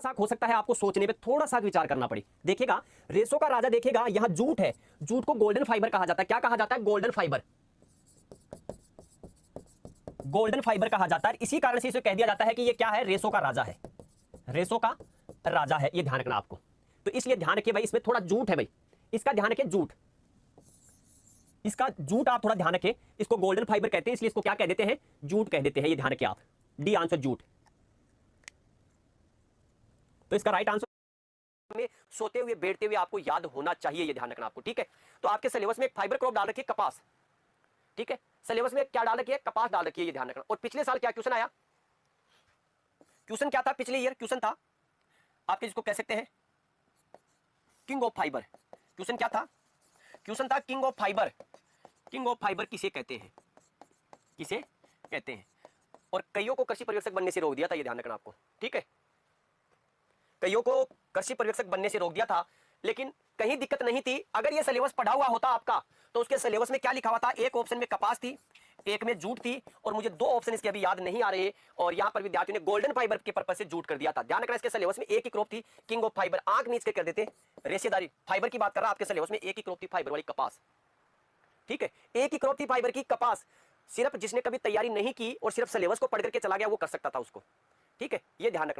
सा हो सकता है आपको सोचने पे थोड़ा सा विचार करना पड़े। देखिएगा रेसो का राजा, देखिएगा यहां जूट है, जूट को गोल्डन फाइबर कहा जाता है। क्या कहा जाता है? गोल्डन फाइबर, गोल्डन फाइबर कहा जाता है। इसी कारण से इसे कह दिया जाता है कि ये क्या है? रेसो का राजा है, रेसो का राजा है। ये ध्यान रखना आपको। तो इसलिए ध्यान रखिए भाई, इसमें थोड़ा जूट है भाई, इसका ध्यान रखिए, जूट, इसका जूट आप थोड़ा ध्यान रखें। इसको गोल्डन फाइबर कहते हैं, इसलिए इसको क्या कह देते हैं? जूट कह देते हैं। ये ध्यान रखिए आप, डी आंसर जूट। तो इसका राइट आंसर में सोते हुए बैठते हुए आपको याद होना चाहिए, ये ध्यान रखना आपको, ठीक है। तो आपके सिलेबस में एक फाइबर क्रॉप डाल रखी है, कपास, ठीक है। सिलेबस में क्या डाल रखी है? कपास डाल रखी है, ये ध्यान रखना। और पिछले साल क्या क्वेश्चन आया? क्वेश्चन क्या था? पिछले ईयर क्वेश्चन था आपके, जिसको कह सकते हैं किंग ऑफ फाइबर। क्वेश्चन क्या था? क्वेश्चन था king of fibre. King of fibre किसे कहते हैं? किसे कहते हैं? और कईयों को कृषि पर्यवेक्षक बनने से रोक दिया था, ये ध्यान रखना आपको, ठीक है। कईयों को कृषि पर्यवेक्षक बनने से रोक दिया था, लेकिन कहीं दिक्कत नहीं थी। अगर ये सिलेबस पढ़ा हुआ होता आपका, तो उसके सिलेबस में क्या लिखा हुआ था? एक ऑप्शन में कपास थी, एक में जूट थी, और मुझे दो ऑप्शन इसके अभी याद नहीं आ रहे, और यहां पर विद्यार्थियों ने गोल्डन फाइबर के पर्पस से जूट कर दिया था। ध्यान रखना, इसके सिलेबस में एक ही क्रॉप थी, किंग ऑफ फाइबर। आंख नीच के कर देते, रेशेदारी फाइबर की बात कर रहा, आपके सिलेबस में एक ही क्रॉप थी, फाइबर वाली कपास, ठीक है। एक ही क्रॉप थी फाइबर की, कपास। सिर्फ जिसने कभी तैयारी नहीं की और सिर्फ सिलेबस को पढ़ करके चला गया, वो कर सकता था उसको, ठीक है। ये ध्यान रखना।